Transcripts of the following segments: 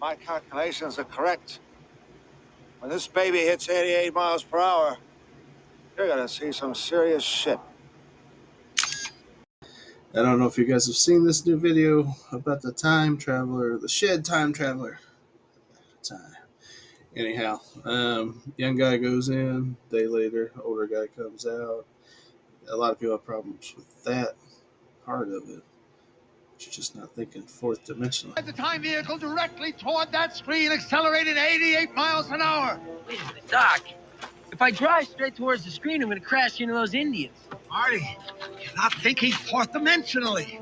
My calculations are correct. When this baby hits 88 miles per hour, you're gonna see some serious shit. I don't know if you guys have seen this new video about the time traveler, the shed time traveler. Anyhow, young guy goes in, day later, older guy comes out. A lot of people have problems with that part of it. You're just not thinking fourth dimensional. The time vehicle directly toward that screen, accelerating 88 miles an hour. Wait a minute, Doc. If I drive straight towards the screen, I'm going to crash into those Indians. Marty, you're not thinking fourth dimensionally.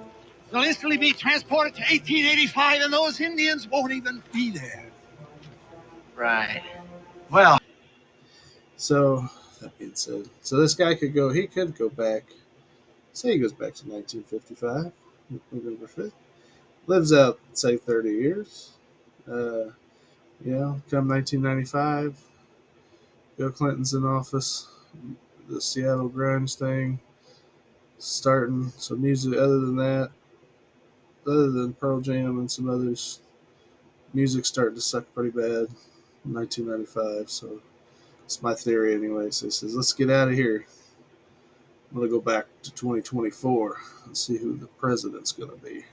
You'll instantly be transported to 1885, and those Indians won't even be there. Right. Well, So, that being said, so this guy could go back, say he goes back to 1955, November 5th, lives out, say, 30 years. Come 1995, Bill Clinton's in office, the Seattle grunge thing starting, some music other than Pearl Jam and some others, music starting to suck pretty bad in 1995, so it's my theory anyway. So he says, let's get out of here. I'm going to go back to 2024 and see who the president's going to be.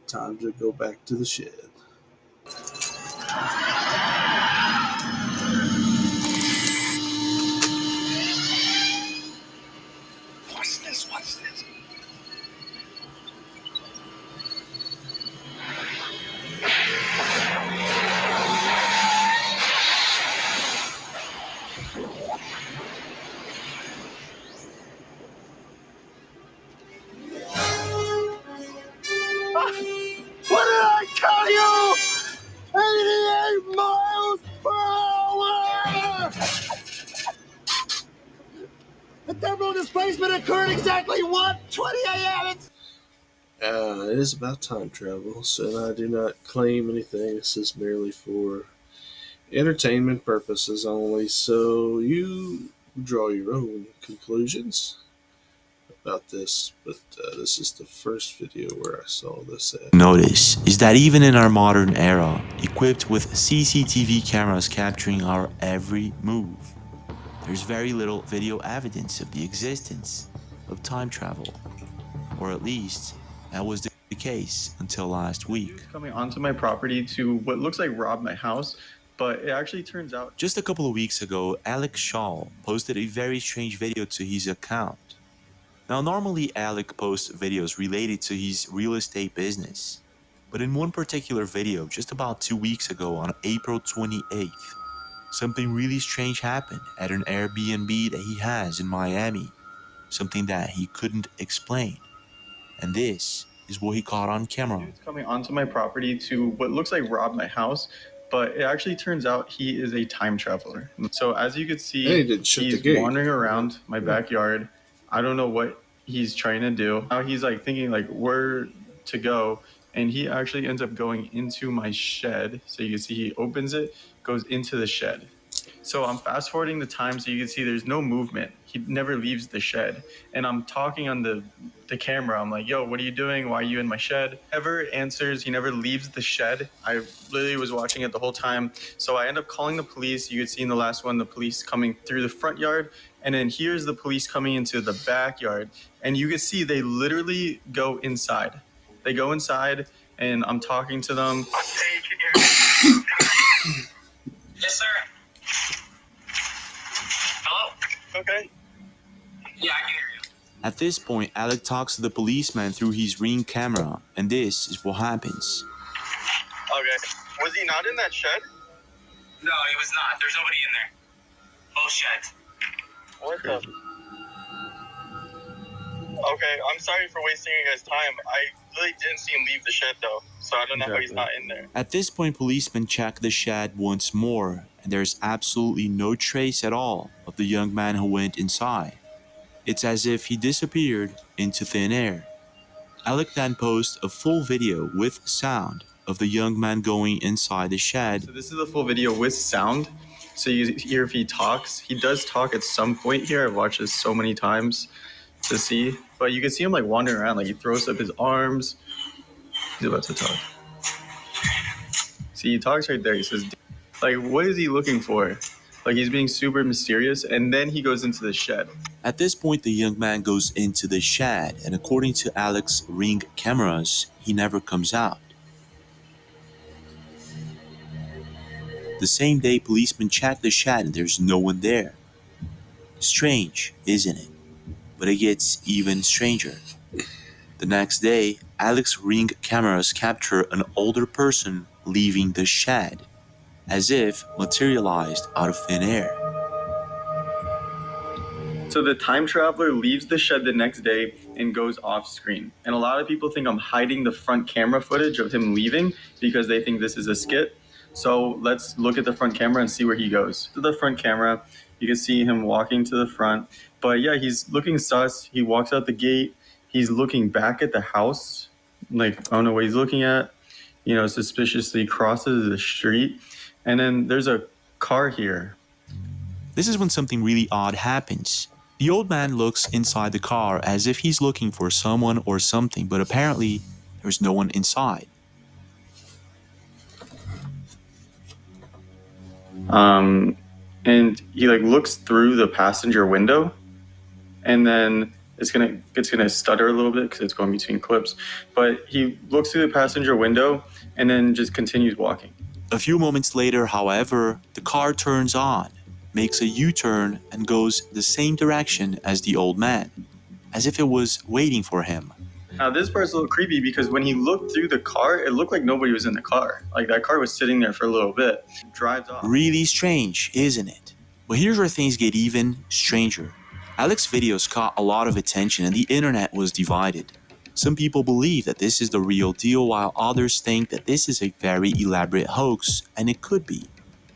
Time to go back to the shed. watch this. What did I tell you? 88 miles per hour! The thermal displacement occurred exactly 1:20 a.m. It is about time travel, so I do not claim anything. This is merely for entertainment purposes only, so you draw your own conclusions about this, but this is the first video where I saw this at. Notice is that even in our modern era, equipped with CCTV cameras capturing our every move, there's very little video evidence of the existence of time travel, or at least that was the case until last week. Coming onto my property to what looks like rob my house, but it actually turns out... Just a couple of weeks ago, Alec Shaw posted a very strange video to his account. Now, normally Alec posts videos related to his real estate business, but in one particular video just about 2 weeks ago on April 28th, something really strange happened at an Airbnb that he has in Miami, something that he couldn't explain. And this is what he caught on camera. Dude's coming onto my property to what looks like rob my house, but it actually turns out he is a time traveler. So as you can see, he's wandering around my backyard. I don't know what he's trying to do. Now he's like thinking like where to go, and he actually ends up going into my shed. So you can see he opens it, goes into the shed. So I'm fast forwarding the time so you can see there's no movement. He never leaves the shed. And I'm talking on the camera. I'm like, yo, what are you doing? Why are you in my shed? Never answers. He never leaves the shed. I literally was watching it the whole time. So I end up calling the police. You could see in the last one, the police coming through the front yard. And then here's the police coming into the backyard. And you can see they literally go inside. They go inside and I'm talking to them. Yes, sir. Hello? Okay. Yeah, I can hear you. At this point, Alec talks to the policeman through his Ring camera, and this is what happens. Okay. Was he not in that shed? No, he was not. There's nobody in there. Both sheds. What the? Okay, I'm sorry for wasting you guys' time. I really didn't see him leave the shed though, so I don't know how he's not in there. At this point, policemen check the shed once more, and there's absolutely no trace at all of the young man who went inside. It's as if he disappeared into thin air. Alec then posts a full video with sound of the young man going inside the shed. So this is the full video with sound. So you hear if he talks. He does talk at some point here. I've watched this so many times to see. But you can see him like wandering around. Like he throws up his arms. He's about to talk. See, he talks right there. He says, like, what is he looking for? Like, he's being super mysterious, and then he goes into the shed. At this point, the young man goes into the shed, and according to Alex's Ring cameras, he never comes out. The same day, policemen check the shed and there's no one there. Strange, isn't it? But it gets even stranger. The next day, Alex's Ring cameras capture an older person leaving the shed, as if materialized out of thin air. So the time traveler leaves the shed the next day and goes off screen. And a lot of people think I'm hiding the front camera footage of him leaving because they think this is a skit. So let's look at the front camera and see where he goes. To the front camera, you can see him walking to the front. But yeah, he's looking sus. He walks out the gate. He's looking back at the house. Like, I don't know what he's looking at. You know, suspiciously crosses the street. And then there's a car here. This is when something really odd happens. The old man looks inside the car as if he's looking for someone or something, but apparently there's no one inside. And he like looks through the passenger window, and then it's gonna stutter a little bit because it's going between clips. But he looks through the passenger window and then just continues walking. A few moments later, however, the car turns on, makes a U-turn, and goes the same direction as the old man, as if it was waiting for him. Now this part's a little creepy because when he looked through the car, it looked like nobody was in the car. Like that car was sitting there for a little bit. Drives off. Really strange, isn't it? But here's where things get even stranger. Alex's videos caught a lot of attention and the internet was divided. Some people believe that this is the real deal, while others think that this is a very elaborate hoax, and it could be.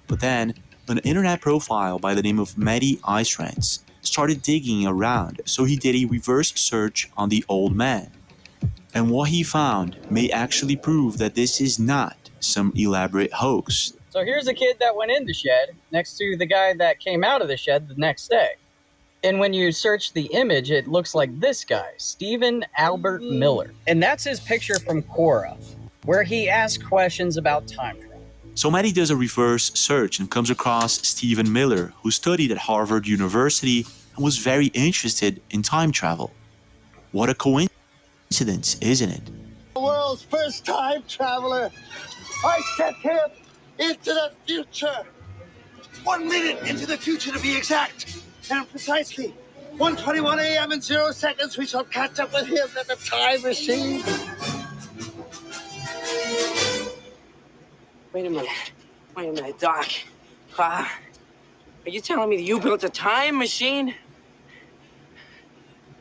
But then, an internet profile by the name of Mehdi Icerance started digging around, so he did a reverse search on the old man. And what he found may actually prove that this is not some elaborate hoax. So here's a kid that went in the shed next to the guy that came out of the shed the next day. And when you search the image, it looks like this guy, Stephen Albert Miller. And that's his picture from Quora, where he asks questions about time travel. So Mehdi does a reverse search and comes across Stephen Miller, who studied at Harvard University and was very interested in time travel. What a coincidence, isn't it? The world's first time traveler. I sent him into the future. 1 minute into the future to be exact. And precisely 1:21 a.m. in 0 seconds, we shall catch up with him in the time machine. Wait a minute, Doc. Are you telling me that you built a time machine?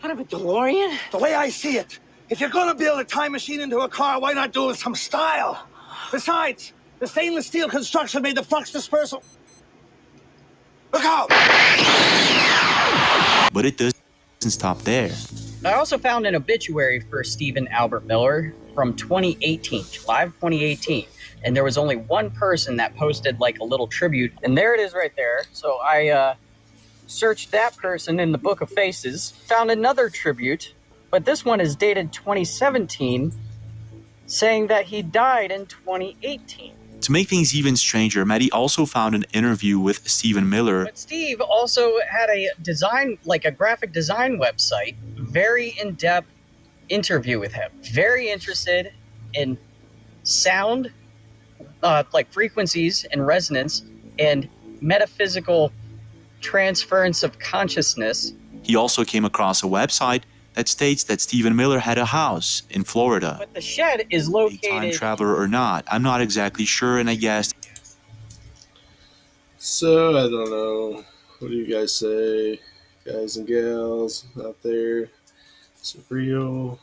Out of a DeLorean? The way I see it, if you're gonna build a time machine into a car, why not do it with some style? Besides, the stainless steel construction made the flux dispersal. Look out! But it doesn't stop there. I also found an obituary for Stephen Albert Miller from 2018, July of 2018. And there was only one person that posted like a little tribute. And there it is right there. So I searched that person in the Book of Faces, found another tribute, but this one is dated 2017, saying that he died in 2018. To make things even stranger, Mehdi also found an interview with Stephen Miller. But Steve also had a design, like a graphic design website, very in-depth interview with him. Very interested in sound, like frequencies and resonance, and metaphysical transference of consciousness. He also came across a website that states that Stephen Miller had a house in Florida. But the shed is located... A time traveler or not, I'm not exactly sure, and I guess... So, I don't know. What do you guys say, guys and gals out there? Is it real?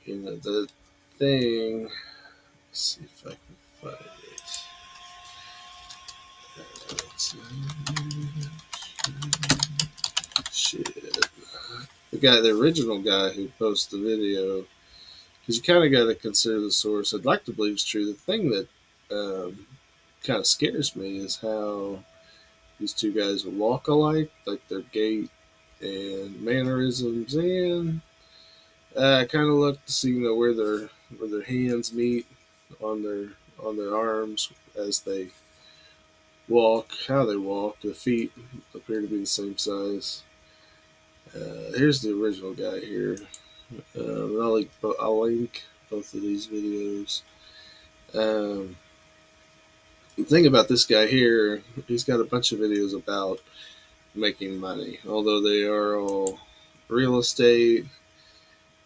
The thing... Let's see if I can find it. Shit. The original guy who posted the video, because you kind of got to consider the source. I'd like to believe it's true. The thing that kind of scares me is how these two guys walk alike, like their gait and mannerisms, and kind of look to see where their hands meet on their arms as they walk, how they walk. The feet appear to be the same size. Here's the original guy here. I'll link both of these videos. The thing about this guy here, he's got a bunch of videos about making money, although they are all real estate.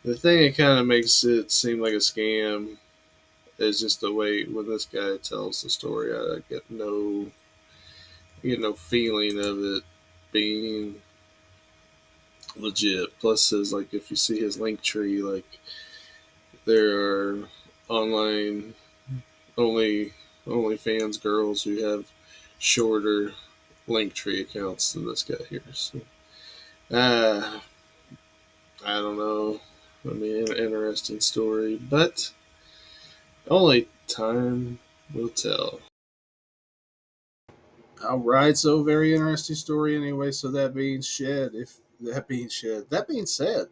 The thing that kind of makes it seem like a scam is just the way when this guy tells the story. I get no feeling of it being legit. Plus, says like if you see his link tree, like there are online OnlyFans girls who have shorter Linktree accounts than this guy here. So, I don't know. I mean, an interesting story, but only time will tell. All right, so very interesting story anyway. So that being said, that being said, that being said,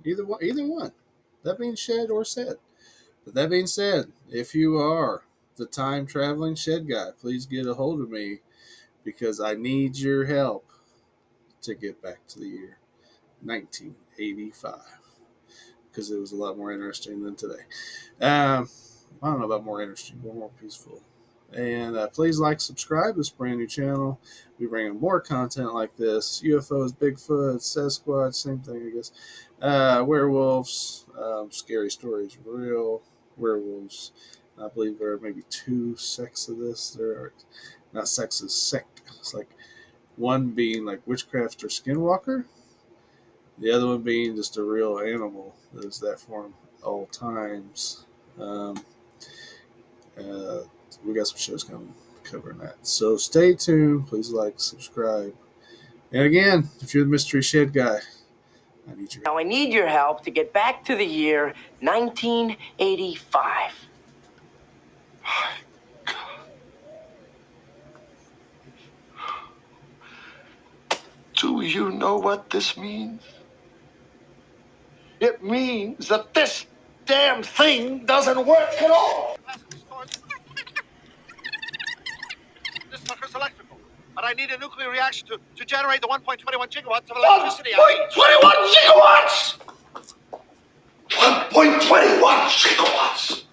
either one, that being shed or said. But that being said, if you are the time traveling shed guy, please get a hold of me because I need your help to get back to the year 1985 because it was a lot more interesting than today. I don't know about more interesting, but more peaceful. And please subscribe to this brand new channel. We bring in more content like this: UFOs, Bigfoot, Sasquatch, same thing, I guess. Werewolves, scary stories, real werewolves. I believe there are maybe 2 sects of this. There are not sexes, sect. It's like one being like witchcraft or skinwalker, the other one being just a real animal that is that form all times. We got some shows coming covering that. So stay tuned. Please subscribe. And again, if you're the Mystery Shed guy, I need your help. Now I need your help to get back to the year 1985. Do you know what this means? It means that this damn thing doesn't work at all. This sucker's electrical. But I need a nuclear reaction to generate the 1.21 gigawatts of electricity. 1.21 gigawatts! 1.21 gigawatts!